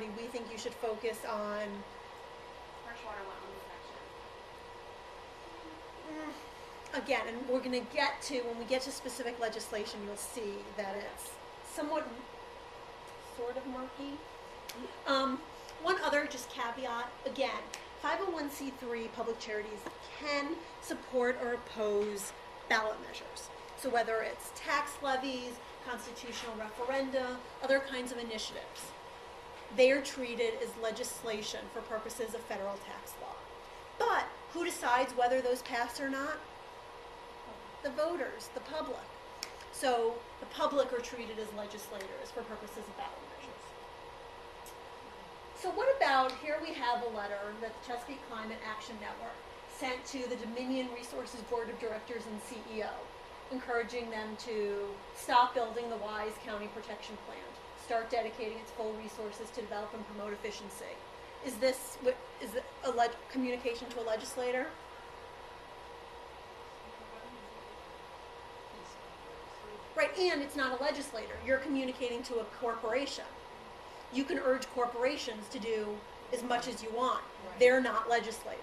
priority, we think you should focus on Freshwater wetland section. again, and we're going to get to, when we get to specific legislation, you'll see that it's somewhat sort of murky. One other just caveat, again, 501c3 public charities can support or oppose ballot measures. So whether it's tax levies, constitutional referenda, other kinds of initiatives, they are treated as legislation for purposes of federal tax law. But who decides whether those pass or not? The voters, the public. So the public are treated as legislators for purposes of ballot measures. So what about, here we have a letter that the Chesapeake Climate Action Network sent to the Dominion Resources Board of Directors and CEO, encouraging them to stop building the Wise County Protection Plan, start dedicating its full resources to develop and promote efficiency. Is this a communication to a legislator? Right, and it's not a legislator. You're communicating to a corporation. You can urge corporations to do as much as you want. Right. They're not legislators.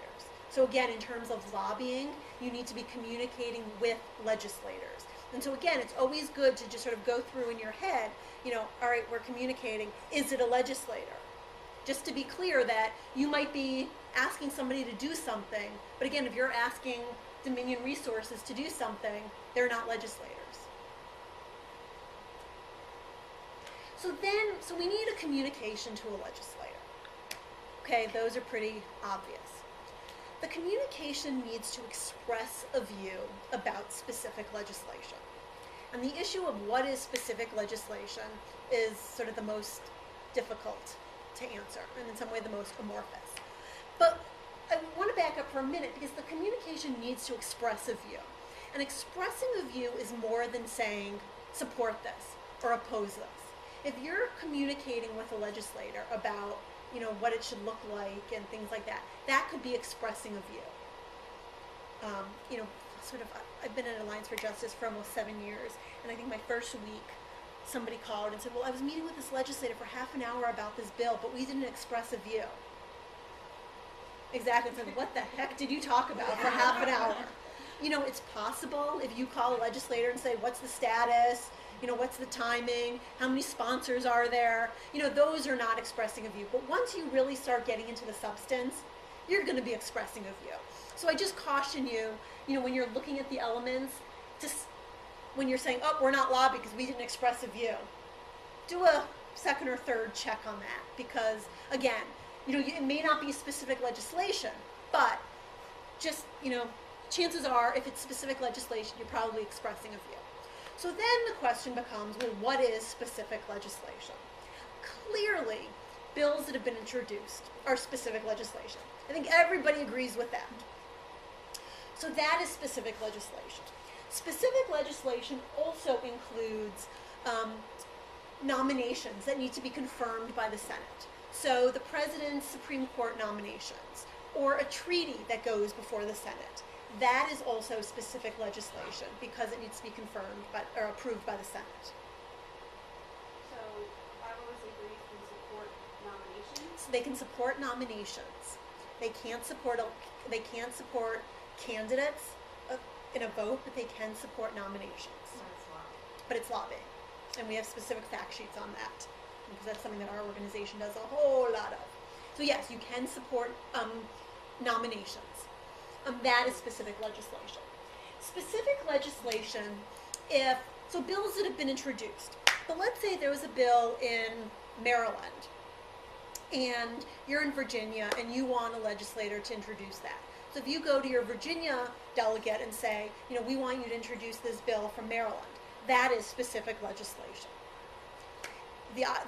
So again, in terms of lobbying, you need to be communicating with legislators. And so again, it's always good to just sort of go through in your head, you know, all right, we're communicating. Is it a legislator? Just to be clear that you might be asking somebody to do something, but again, if you're asking Dominion Resources to do something, they're not legislators. So we need a communication to a legislator. Okay, those are pretty obvious. The communication needs to express a view about specific legislation. And the issue of what is specific legislation is sort of the most difficult to answer, and in some way the most amorphous. But I want to back up for a minute because the communication needs to express a view. And expressing a view is more than saying support this or oppose this. If you're communicating with a legislator about, you know, what it should look like and things like that, that could be expressing a view. You know, sort of, I've been at Alliance for Justice for almost 7 years, and I think my first week, somebody called and said, well, I was meeting with this legislator for half an hour about this bill, but we didn't express a view. Exactly. So what the heck did you talk about for half an hour? You know, it's possible if you call a legislator and say, what's the status? You know, what's the timing? How many sponsors are there? You know, those are not expressing a view. But once you really start getting into the substance, you're going to be expressing a view. So I just caution you, you know, when you're looking at the elements, just when you're saying, oh, we're not lobbying because we didn't express a view, do a second or third check on that. Because, again, you know, it may not be specific legislation, but just, you know, chances are if it's specific legislation, you're probably expressing a view. So then the question becomes, well, what is specific legislation? Clearly, bills that have been introduced are specific legislation. I think everybody agrees with that. So that is specific legislation. Specific legislation also includes nominations that need to be confirmed by the Senate. So the President's Supreme Court nominations, or a treaty that goes before the Senate. That is also specific legislation because it needs to be confirmed or approved by the Senate. So 501c3s can support nominations? So they can support nominations. They can't support candidates in a vote, but they can support nominations. But it's lobbying. And we have specific fact sheets on that because that's something that our organization does a whole lot of. So yes, you can support nominations. That is specific legislation. Specific legislation, so bills that have been introduced. But let's say there was a bill in Maryland, and you're in Virginia, and you want a legislator to introduce that. So if you go to your Virginia delegate and say, you know, we want you to introduce this bill from Maryland, that is specific legislation.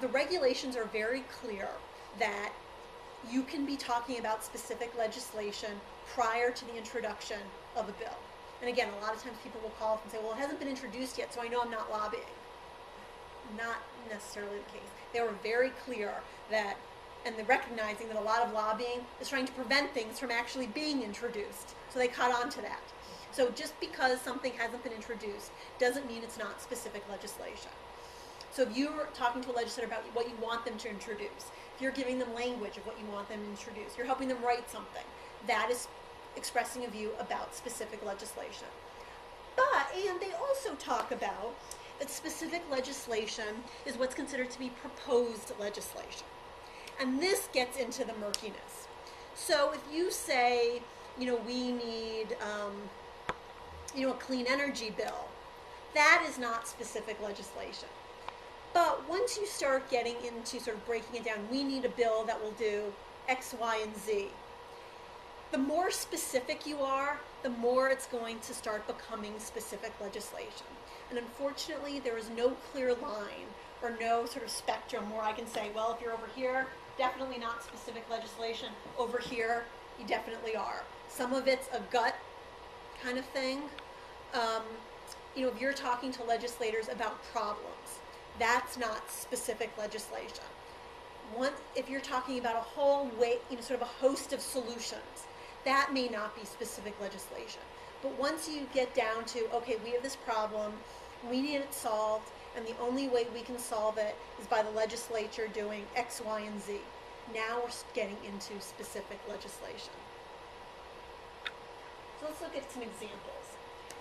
The regulations are very clear that you can be talking about specific legislation prior to the introduction of a bill. And again, a lot of times people will call up and say, well, it hasn't been introduced yet, so I know I'm not lobbying. Not necessarily the case. They were very clear that, and they're recognizing that a lot of lobbying is trying to prevent things from actually being introduced. So they caught on to that. So just because something hasn't been introduced doesn't mean it's not specific legislation. So if you're talking to a legislator about what you want them to introduce, If you're giving them language of what you want them to introduce, you're helping them write something, that is expressing a view about specific legislation. And they also talk about that specific legislation is what's considered to be proposed legislation. And this gets into the murkiness. So if you say, we need, a clean energy bill, that is not specific legislation. But once you start getting into sort of breaking it down, we need a bill that will do X, Y, and Z. The more specific you are, the more it's going to start becoming specific legislation. And unfortunately, there is no clear line or no sort of spectrum where I can say, well, if you're over here, definitely not specific legislation. Over here, you definitely are. Some of it's a gut kind of thing. If you're talking to legislators about problems, that's not specific legislation. If you're talking about a whole way, sort of a host of solutions, that may not be specific legislation. But once you get down to, okay, we have this problem, we need it solved, and the only way we can solve it is by the legislature doing X, Y, and Z. Now we're getting into specific legislation. So let's look at some examples.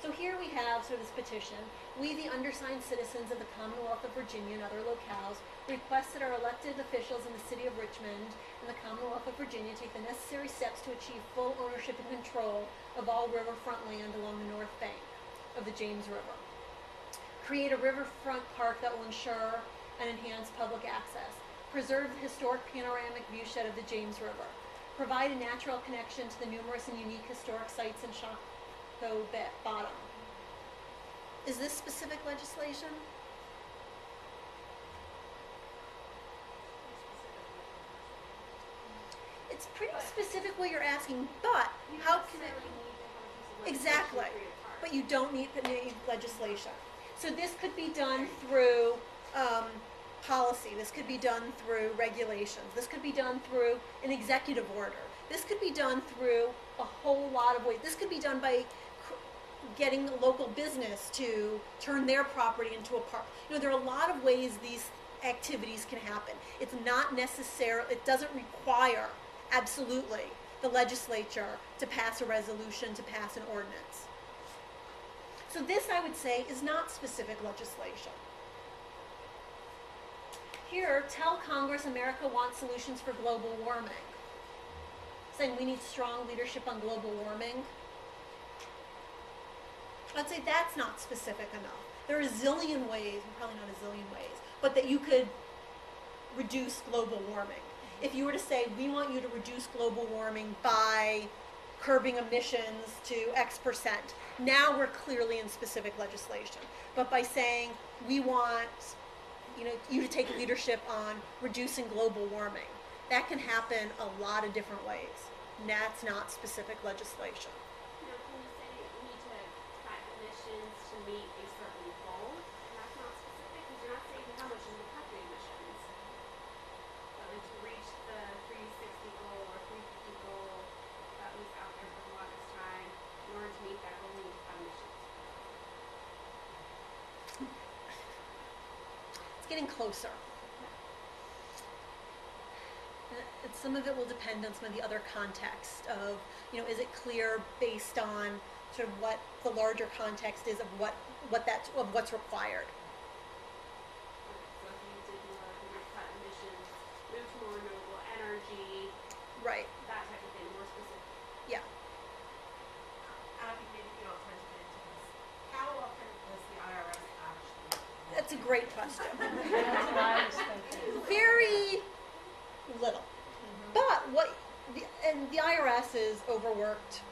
So here we have sort of this petition. We, the undersigned citizens of the Commonwealth of Virginia and other locales, request that our elected officials in the city of Richmond and the Commonwealth of Virginia take the necessary steps to achieve full ownership and control of all riverfront land along the north bank of the James River. Create a riverfront park that will ensure and enhance public access. Preserve the historic panoramic viewshed of the James River. Provide a natural connection to the numerous and unique historic sites in Shockoe Bottom. Is this specific legislation? It's pretty specific what you're asking, but how can it... Exactly, but you don't need legislation. So this could be done through policy. This could be done through regulations. This could be done through an executive order. This could be done through a whole lot of ways. This could be done by getting a local business to turn their property into a park. There are a lot of ways these activities can happen. It's not necessary, it doesn't require, absolutely, the legislature to pass a resolution, to pass an ordinance. So this, I would say, is not specific legislation. Here, tell Congress America wants solutions for global warming. Saying we need strong leadership on global warming. I'd say that's not specific enough. There are a zillion ways, probably not a zillion ways, but that you could reduce global warming. If you were to say, we want you to reduce global warming by curbing emissions to X%, now we're clearly in specific legislation. But by saying, we want you to take leadership on reducing global warming, that can happen a lot of different ways. And that's not specific legislation. Can you say we need to cut emissions to meet a certain goal? And that's not specific because you're not saying how much you cut the emissions. But like to reach the 360 goal or 350 goal that was out there for the longest time, in order to meet that goal, we need to cut emissions. It's getting closer. Some of it will depend on some of the other context of, is it clear based on sort of what the larger context is of what's required. So if you did more, you would cut emissions, move to more renewable energy, Right. that type of thing, more specific. Yeah. I think maybe you don't tend to get into this. How often does the IRS actually? That's a great question. That's what I was thinking. Very little. But the IRS is overworked,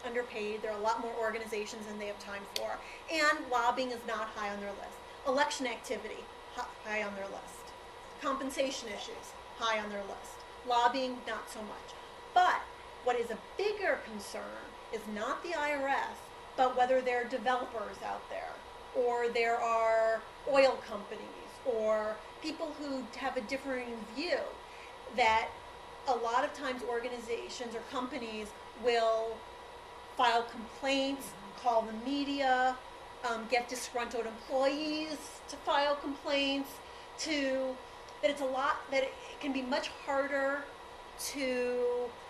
underpaid. There are a lot more organizations than they have time for. And lobbying is not high on their list. Election activity, high on their list. Compensation issues, high on their list. Lobbying, not so much. But what is a bigger concern is not the IRS, but whether there are developers out there, or there are oil companies, or people who have a differing view, that a lot of times organizations or companies will file complaints, call the media, get disgruntled employees to file complaints, that it's a lot, that it can be much harder to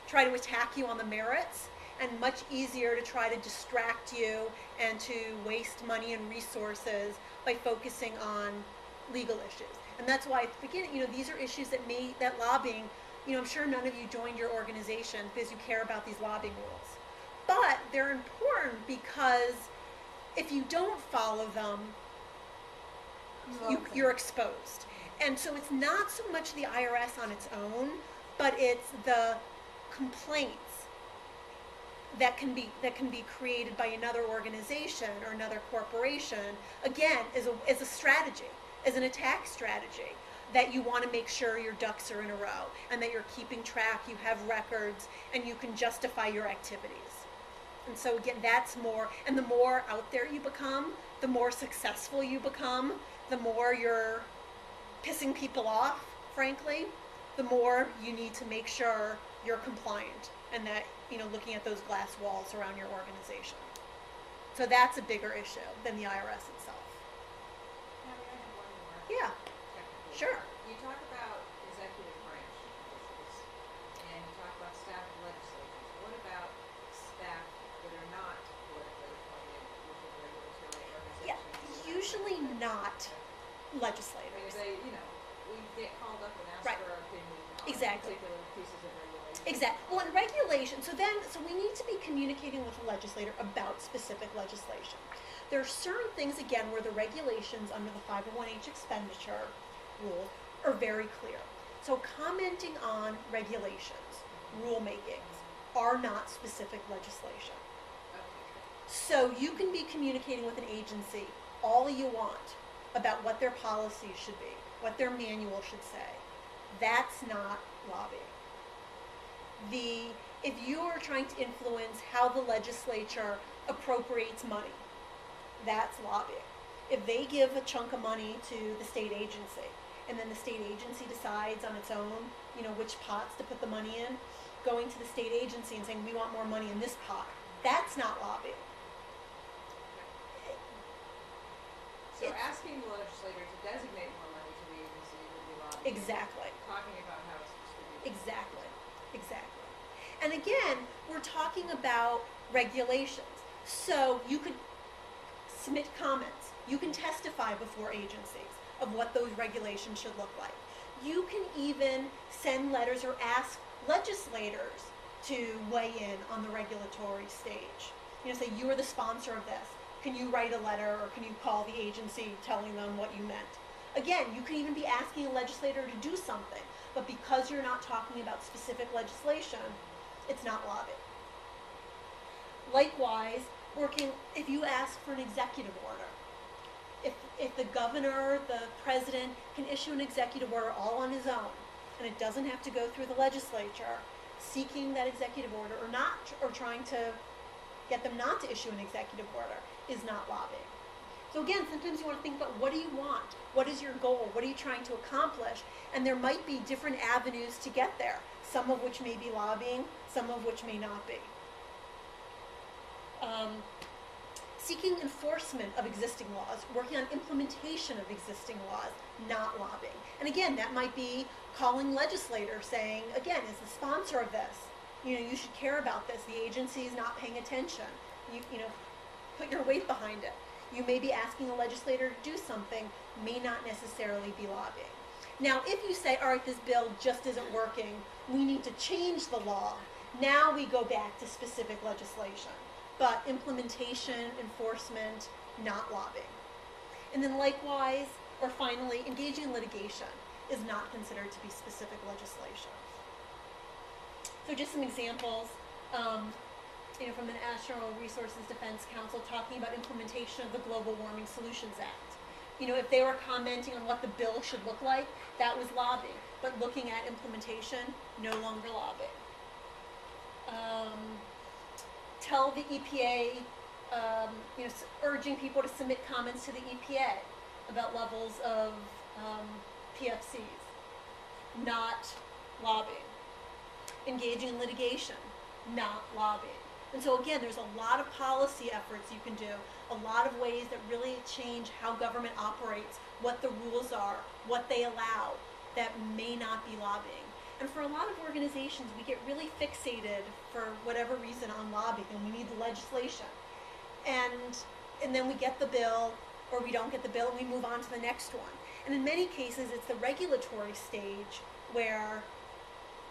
try to attack you on the merits and much easier to try to distract you and to waste money and resources by focusing on legal issues. And that's why at the beginning, these are issues that lobbying, I'm sure none of you joined your organization because you care about these lobbying rules. But they're important because if you don't follow them, you're exposed. And so it's not so much the IRS on its own, but it's the complaints that can be created by another organization or another corporation, again, as a strategy, as an attack strategy, that you want to make sure your ducks are in a row and that you're keeping track, you have records, and you can justify your activities. And so again, that's more, and the more out there you become, the more successful you become, the more you're pissing people off, frankly, the more you need to make sure you're compliant and that, looking at those glass walls around your organization. So that's a bigger issue than the IRS itself. Now, we have one more. Yeah, Technically. sure. You talk about executive branch officials, and you talk about staff of legislatures. What about staff that are not politically appointed within regulatory Yeah, organizations? usually not I mean, legislators. if they, we get called up and ask Right. for our opinion on Exactly. particular pieces of regulation. Exactly. Well, in regulation, so we need to be communicating with the legislator about specific legislation. There are certain things, again, where the regulations under the 501H expenditure rule are very clear. So commenting on regulations, rulemakings, are not specific legislation. Okay. So you can be communicating with an agency all you want about what their policies should be, what their manual should say. That's not lobbying. If you are trying to influence how the legislature appropriates money, that's lobbying. If they give a chunk of money to the state agency, and then the state agency decides on its own, which pots to put the money in, going to the state agency and saying, we want more money in this pot, that's not lobbying. So It's- asking the legislator to designate more money to the agency would be lobbying. Exactly. Talking about how it's distributed. Exactly. And again, we're talking about regulations. So you could submit comments. You can testify before agencies of what those regulations should look like. You can even send letters or ask legislators to weigh in on the regulatory stage. Say, you are the sponsor of this. Can you write a letter or can you call the agency telling them what you meant? Again, you can even be asking a legislator to do something, but because you're not talking about specific legislation, it's not lobbying. Likewise, if you ask for an executive order, if the governor, the president can issue an executive order all on his own, and it doesn't have to go through the legislature, seeking that executive order or trying to get them not to issue an executive order is not lobbying. So again, sometimes you want to think about, what do you want? What is your goal? What are you trying to accomplish? And there might be different avenues to get there, some of which may be lobbying, some of which may not be. Seeking enforcement of existing laws, working on implementation of existing laws, not lobbying. And again, that might be calling legislators saying, again, as the sponsor of this, you should care about this. The agency is not paying attention. Put your weight behind it. You may be asking a legislator to do something, may not necessarily be lobbying. Now, if you say, all right, this bill just isn't working, we need to change the law, now we go back to specific legislation. But implementation, enforcement, not lobbying. And then likewise, or finally, engaging in litigation is not considered to be specific legislation. So just some examples, from the National Resources Defense Council talking about implementation of the Global Warming Solutions Act. If they were commenting on what the bill should look like, that was lobbying. But looking at implementation, no longer lobbying. Tell the EPA, urging people to submit comments to the EPA about levels of PFCs, not lobbying. Engaging in litigation, not lobbying. And so again, there's a lot of policy efforts you can do, a lot of ways that really change how government operates, what the rules are, what they allow, that may not be lobbying. And for a lot of organizations, we get really fixated for whatever reason on lobbying, and we need the legislation. And then we get the bill, or we don't get the bill, and we move on to the next one. And in many cases, it's the regulatory stage where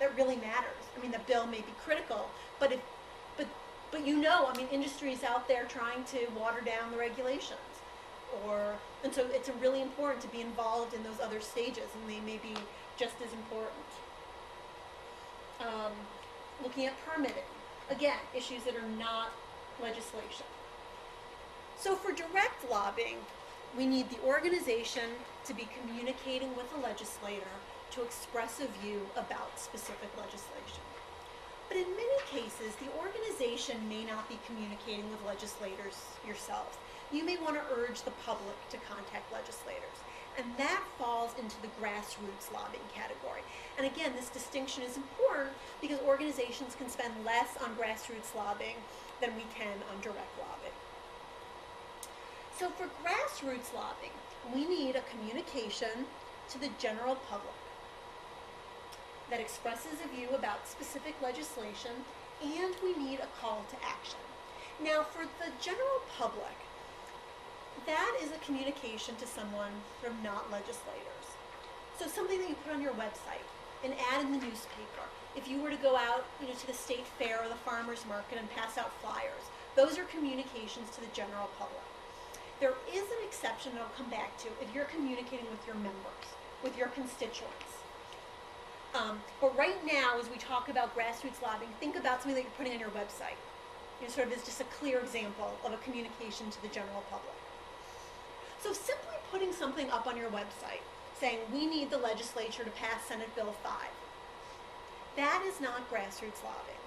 that really matters. I mean, the bill may be critical, but industry is out there trying to water down the regulations. And so it's really important to be involved in those other stages, and they may be just as important. Looking at permitting, again, issues that are not legislation. So for direct lobbying, we need the organization to be communicating with the legislator to express a view about specific legislation. But in many cases, the organization may not be communicating with legislators yourselves. You may want to urge the public to contact legislators. And that falls into the grassroots lobbying category. And again, this distinction is important because organizations can spend less on grassroots lobbying than we can on direct lobbying. So for grassroots lobbying, we need a communication to the general public that expresses a view about specific legislation, and we need a call to action. Now, for the general public, that is a communication to someone from not legislators. So something that you put on your website, an ad in the newspaper. If you were to go out, to the state fair or the farmer's market and pass out flyers, those are communications to the general public. There is an exception that I'll come back to if you're communicating with your members, with your constituents. But right now, as we talk about grassroots lobbying, think about something that you're putting on your website. Sort of as just a clear example of a communication to the general public. So simply putting something up on your website, saying we need the legislature to pass Senate Bill 5, that is not grassroots lobbying.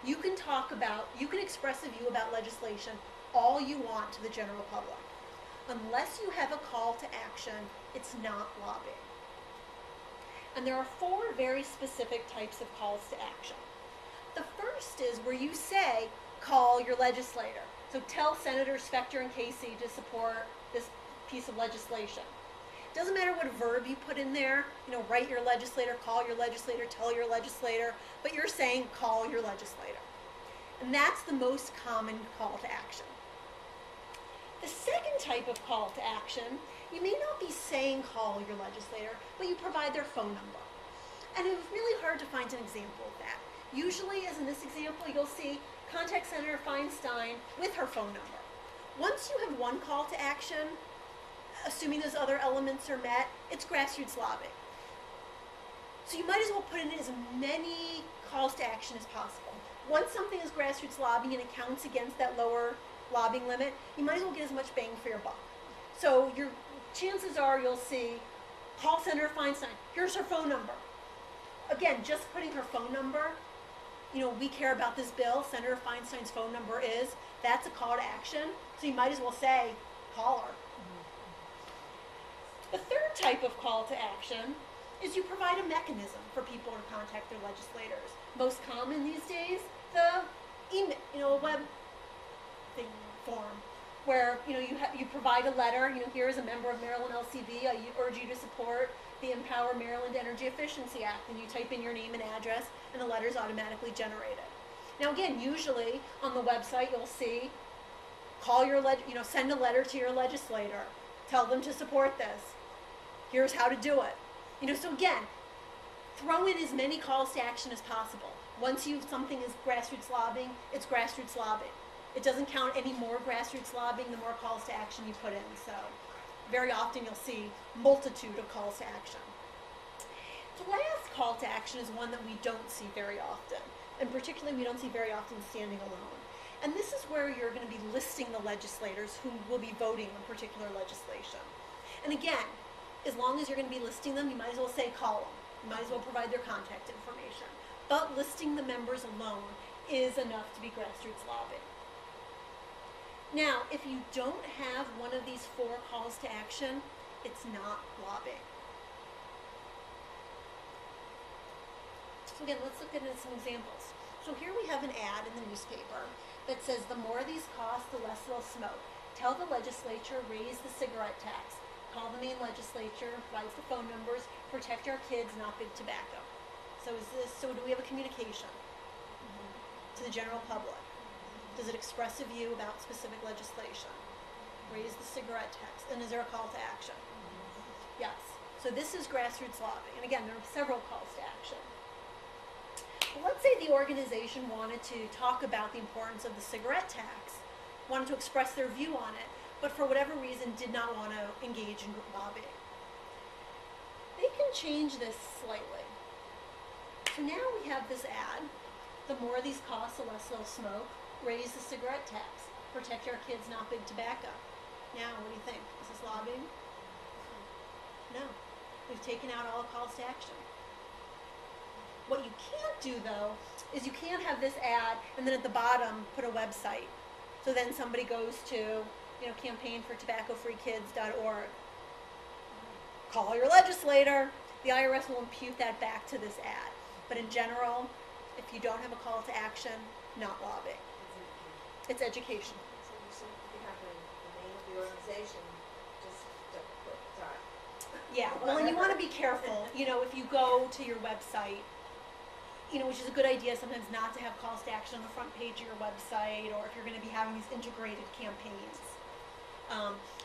You can express a view about legislation all you want to the general public. Unless you have a call to action, it's not lobbying. And there are 4 very specific types of calls to action. The first is where you say, call your legislator. So tell Senators Specter and Casey to support this piece of legislation. It doesn't matter what verb you put in there, write your legislator, call your legislator, tell your legislator, but you're saying call your legislator. And that's the most common call to action. The second type of call to action, you may not be saying call your legislator, but you provide their phone number. And it was really hard to find an example of that. Usually, as in this example, you'll see contact Senator Feinstein with her phone number. Once you have one call to action, assuming those other elements are met, it's grassroots lobbying. So you might as well put in as many calls to action as possible. Once something is grassroots lobbying and it counts against that lower lobbying limit, you might as well get as much bang for your buck. So your chances are you'll see, call Senator Feinstein, here's her phone number. Again, just putting her phone number, we care about this bill, Senator Feinstein's phone number is, that's a call to action, so you might as well say, call her. The third type of call to action is you provide a mechanism for people to contact their legislators. Most common these days, the email, a web thing form, where you provide a letter. Here is a member of Maryland LCB. I urge you to support the Empower Maryland Energy Efficiency Act, and you type in your name and address, and the letter is automatically generated. Now, again, usually on the website you'll see, send a letter to your legislator, tell them to support this. Here's how to do it. So again, throw in as many calls to action as possible. Once something is grassroots lobbying, it's grassroots lobbying. It doesn't count any more grassroots lobbying the more calls to action you put in. So very often you'll see multitude of calls to action. The last call to action is one that we don't see very often, and particularly we don't see very often standing alone. And this is where you're going to be listing the legislators who will be voting on particular legislation. And again, as long as you're going to be listing them, you might as well say call them. You might as well provide their contact information. But listing the members alone is enough to be grassroots lobbying. Now, if you don't have one of these 4 calls to action, it's not lobbying. So again, let's look at some examples. So here we have an ad in the newspaper that says, the more these cost, the less they'll smoke. Tell the legislature, raise the cigarette tax. call the Maine legislature, provides the phone numbers, protect our kids, not big tobacco. So do we have a communication to the general public? Does it express a view about specific legislation? Raise the cigarette tax, and is there a call to action? Yes. So this is grassroots lobbying, and again, there are several calls to action. But let's say the organization wanted to talk about the importance of the cigarette tax, wanted to express their view on it, but for whatever reason did not want to engage in lobbying. They can change this slightly. So now we have this ad. The more these cost, the less they'll smoke. Raise the cigarette tax. Protect our kids, not big tobacco. Now, what do you think? Is this lobbying? No. We've taken out all calls to action. What you can't do, though, is you can't have this ad and then at the bottom put a website. So then somebody goes to, campaignfortobaccofreekids.org. Call your legislator. The IRS will impute that back to this ad. But in general, if you don't have a call to action, not lobbying. It's education. So you simply have the name of the organization, just don't put dot. Yeah, well, and you want to be careful, if you go to your website, which is a good idea sometimes not to have calls to action on the front page of your website, or if you're going to be having these integrated campaigns.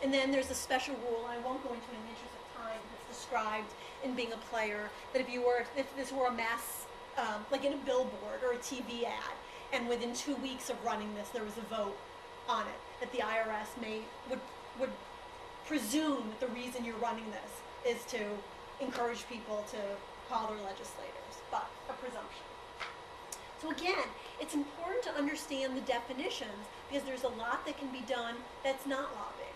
And then there's a special rule, and I won't go into it in the interest of time, that's described in Being a Player, that if this were a mass, like in a billboard or a TV ad, and within 2 weeks of running this, there was a vote on it, that the IRS would presume that the reason you're running this is to encourage people to call their legislators, but a presumption. So again, it's important to understand the definitions because there's a lot that can be done that's not lobbying.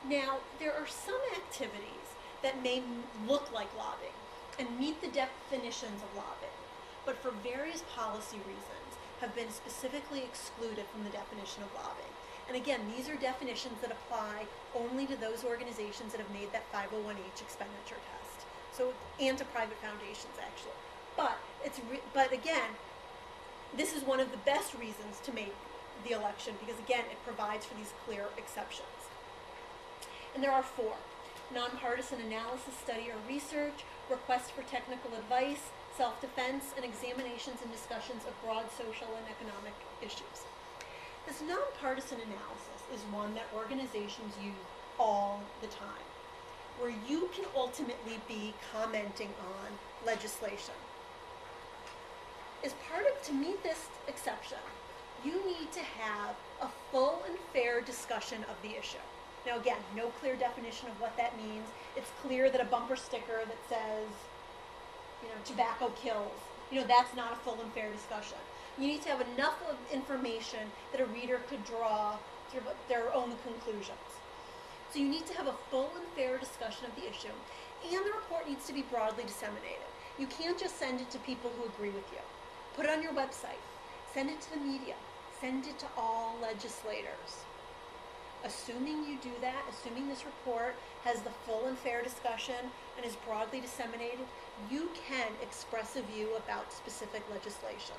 Now, there are some activities that may look like lobbying and meet the definitions of lobbying, but for various policy reasons have been specifically excluded from the definition of lobbying. And again, these are definitions that apply only to those organizations that have made that 501h expenditure test. So, and to private foundations actually. But again, this is one of the best reasons to make the election because again, it provides for these clear exceptions. And there are 4. Nonpartisan analysis, study, or research, requests for technical advice, self-defense, and examinations and discussions of broad social and economic issues. This nonpartisan analysis is one that organizations use all the time, where you can ultimately be commenting on legislation. To meet this exception, you need to have a full and fair discussion of the issue. Now again, no clear definition of what that means. It's clear that a bumper sticker that says, tobacco kills, that's not a full and fair discussion. You need to have enough of information that a reader could draw sort of their own conclusions. So you need to have a full and fair discussion of the issue, and the report needs to be broadly disseminated. You can't just send it to people who agree with you. Put it on your website. Send it to the media. Send it to all legislators. Assuming you do that, assuming this report has the full and fair discussion and is broadly disseminated, you can express a view about specific legislation.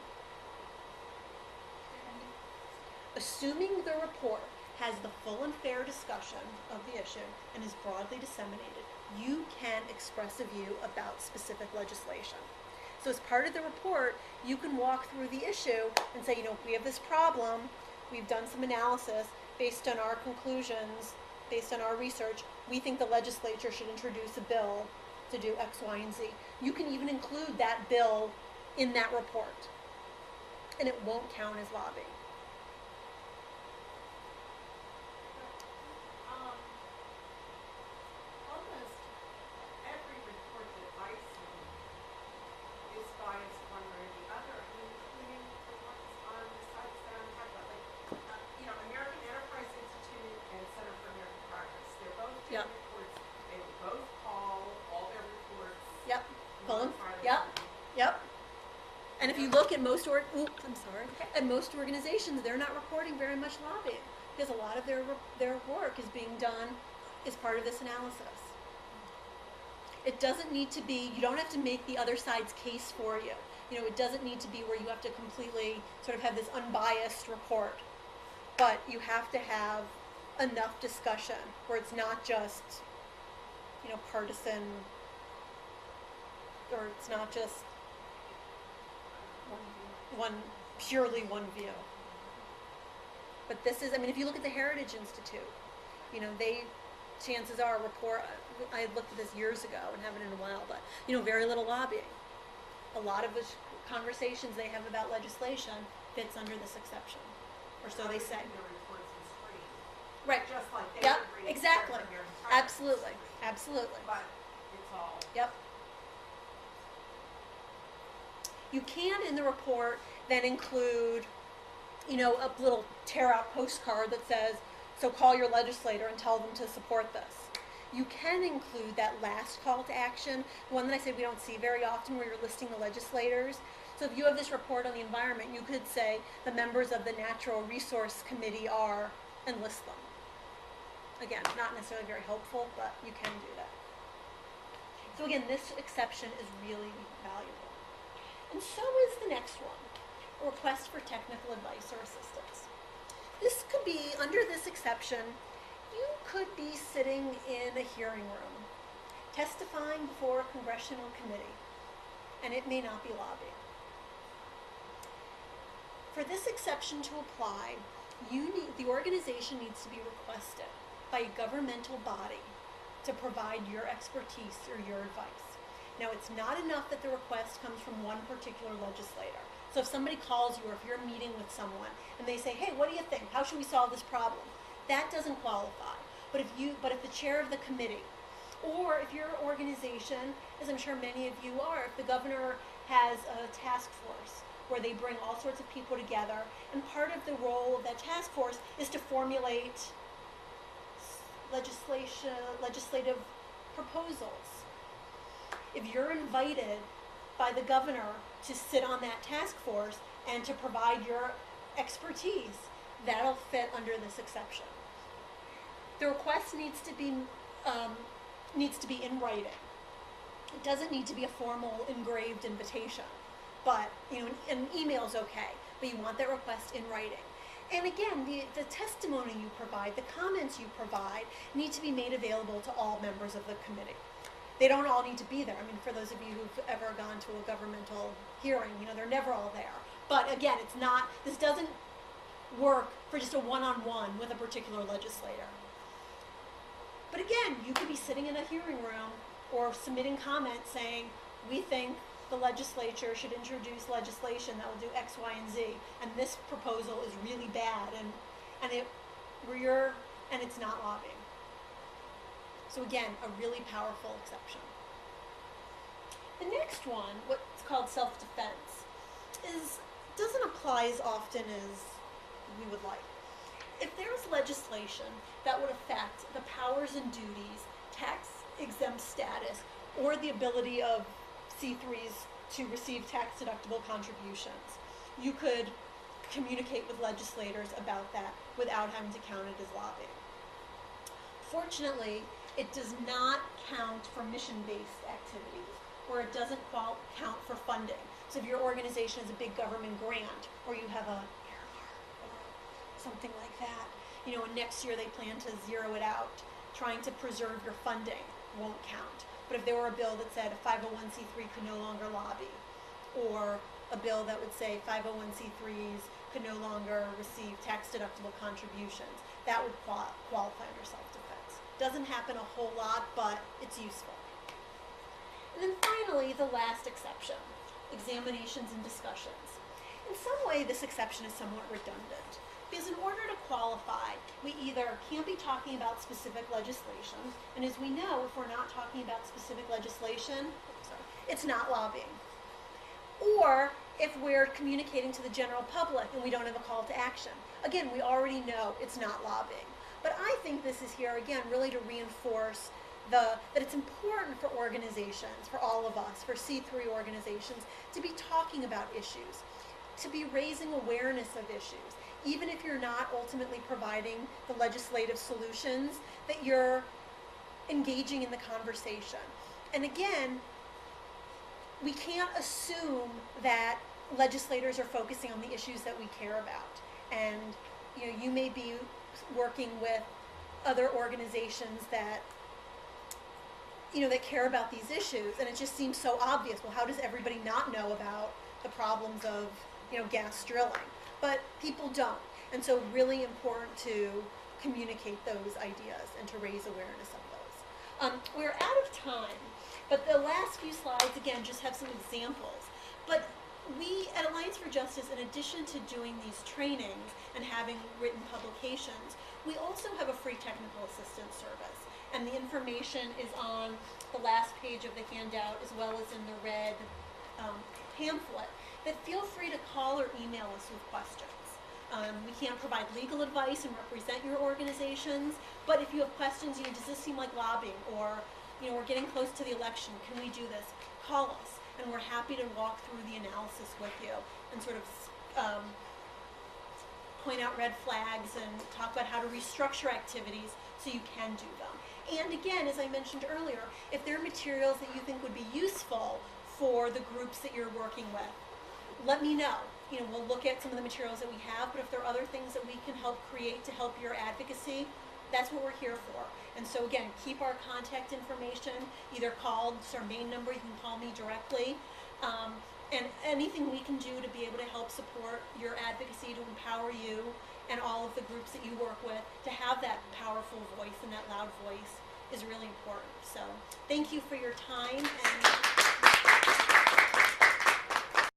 Assuming the report has the full and fair discussion of the issue and is broadly disseminated, you can express a view about specific legislation. So as part of the report, you can walk through the issue and say, we have this problem, we've done some analysis, based on our conclusions, based on our research, we think the legislature should introduce a bill to do X, Y, and Z. You can even include that bill in that report, and it won't count as lobbying. Almost every report that I see is biased one way or the other, including the ones on the sites that I'm talking about. American Enterprise Institute and Center for American Progress. They're both doing reports. They will both call all their reports. Yep. Pull them. Friday Yep. morning. Yep. And if you look at most at most organizations, they're not reporting very much lobbying because a lot of their work is being done as part of this analysis. It doesn't need to be, you don't have to make the other side's case for you. It doesn't need to be where you have to completely sort of have this unbiased report. but you have to have enough discussion where it's not just, partisan, or it's not just purely one view. But this is, if you look at the Heritage Institute, chances are I looked at this years ago and haven't in a while, but, very little lobbying. A lot of the conversations they have about legislation fits under this exception, or so they say. The reports is free, Right. just like they Yep, would read exactly. from your entire- Absolutely. But it's all. Yep. You can, in the report, then include, a little tear-out postcard that says, so call your legislator and tell them to support this. You can include that last call to action, the one that I said we don't see very often, where you're listing the legislators. So if you have this report on the environment, you could say the members of the Natural Resource Committee are, and list them. Again, not necessarily very helpful, but you can do that. So again, this exception is really valuable. And so is the next one, a request for technical advice or assistance. This could be, under this exception, you could be sitting in a hearing room, testifying before a congressional committee, and it may not be lobbying. For this exception to apply, the organization needs to be requested by a governmental body to provide your expertise or your advice. Now, it's not enough that the request comes from one particular legislator. So if somebody calls you, or if you're meeting with someone and they say, hey, what do you think? How should we solve this problem? That doesn't qualify. But if the chair of the committee, or if your organization, as I'm sure many of you are, if the governor has a task force where they bring all sorts of people together, and part of the role of that task force is to formulate legislative proposals. If you're invited by the governor to sit on that task force and to provide your expertise, that'll fit under this exception. The request needs to be in writing. It doesn't need to be a formal engraved invitation, but an email's okay, but you want that request in writing. And again, the testimony you provide, the comments you provide, need to be made available to all members of the committee. They don't all need to be there. For those of you who've ever gone to a governmental hearing, they're never all there. But again, this doesn't work for just a one-on-one with a particular legislator. But again, you could be sitting in a hearing room or submitting comments saying, we think the legislature should introduce legislation that will do X, Y, and Z, and this proposal is really bad, and it's not lobbying. So again, a really powerful exception. The next one, what's called self-defense, doesn't apply as often as we would like. If there's legislation that would affect the powers and duties, tax-exempt status, or the ability of C3s to receive tax-deductible contributions, you could communicate with legislators about that without having to count it as lobbying. Fortunately, it does not count for mission-based activities, or it doesn't count for funding. So if your organization is a big government grant, or you have a earmark or something like that, and next year they plan to zero it out, trying to preserve your funding won't count. But if there were a bill that said a 501c3 could no longer lobby, or a bill that would say 501c3s could no longer receive tax-deductible contributions, that would qualify under self-defense. Doesn't happen a whole lot, but it's useful. And then finally, the last exception, examinations and discussions. In some way, this exception is somewhat redundant, because in order to qualify, we either can't be talking about specific legislation, and as we know, if we're not talking about specific legislation, it's not lobbying. Or if we're communicating to the general public and we don't have a call to action. Again, we already know it's not lobbying. But I think this is here, again, really to reinforce that it's important for organizations, for all of us, for C3 organizations, to be talking about issues, to be raising awareness of issues, even if you're not ultimately providing the legislative solutions, that you're engaging in the conversation. And again, we can't assume that legislators are focusing on the issues that we care about. And, you may be working with other organizations that that care about these issues, and it just seems so obvious. Well, how does everybody not know about the problems of gas drilling? But people don't, and so really important to communicate those ideas and to raise awareness of those. We're out of time, but the last few slides again just have some examples. But we at Alliance for Justice, in addition to doing these trainings and having written publications, we also have a free technical assistance service. And the information is on the last page of the handout, as well as in the red pamphlet. But feel free to call or email us with questions. We can't provide legal advice and represent your organizations, but if you have questions, does this seem like lobbying? Or, we're getting close to the election, can we do this? Call us, and we're happy to walk through the analysis with you and sort of point out red flags and talk about how to restructure activities so you can do them. And again, as I mentioned earlier, if there are materials that you think would be useful for the groups that you're working with, let me know. We'll look at some of the materials that we have, but if there are other things that we can help create to help your advocacy, that's what we're here for. And so again, keep our contact information, either call, it's our main number, you can call me directly. And anything we can do to be able to help support your advocacy, to empower you and all of the groups that you work with, to have that powerful voice and that loud voice is really important. So thank you for your time. And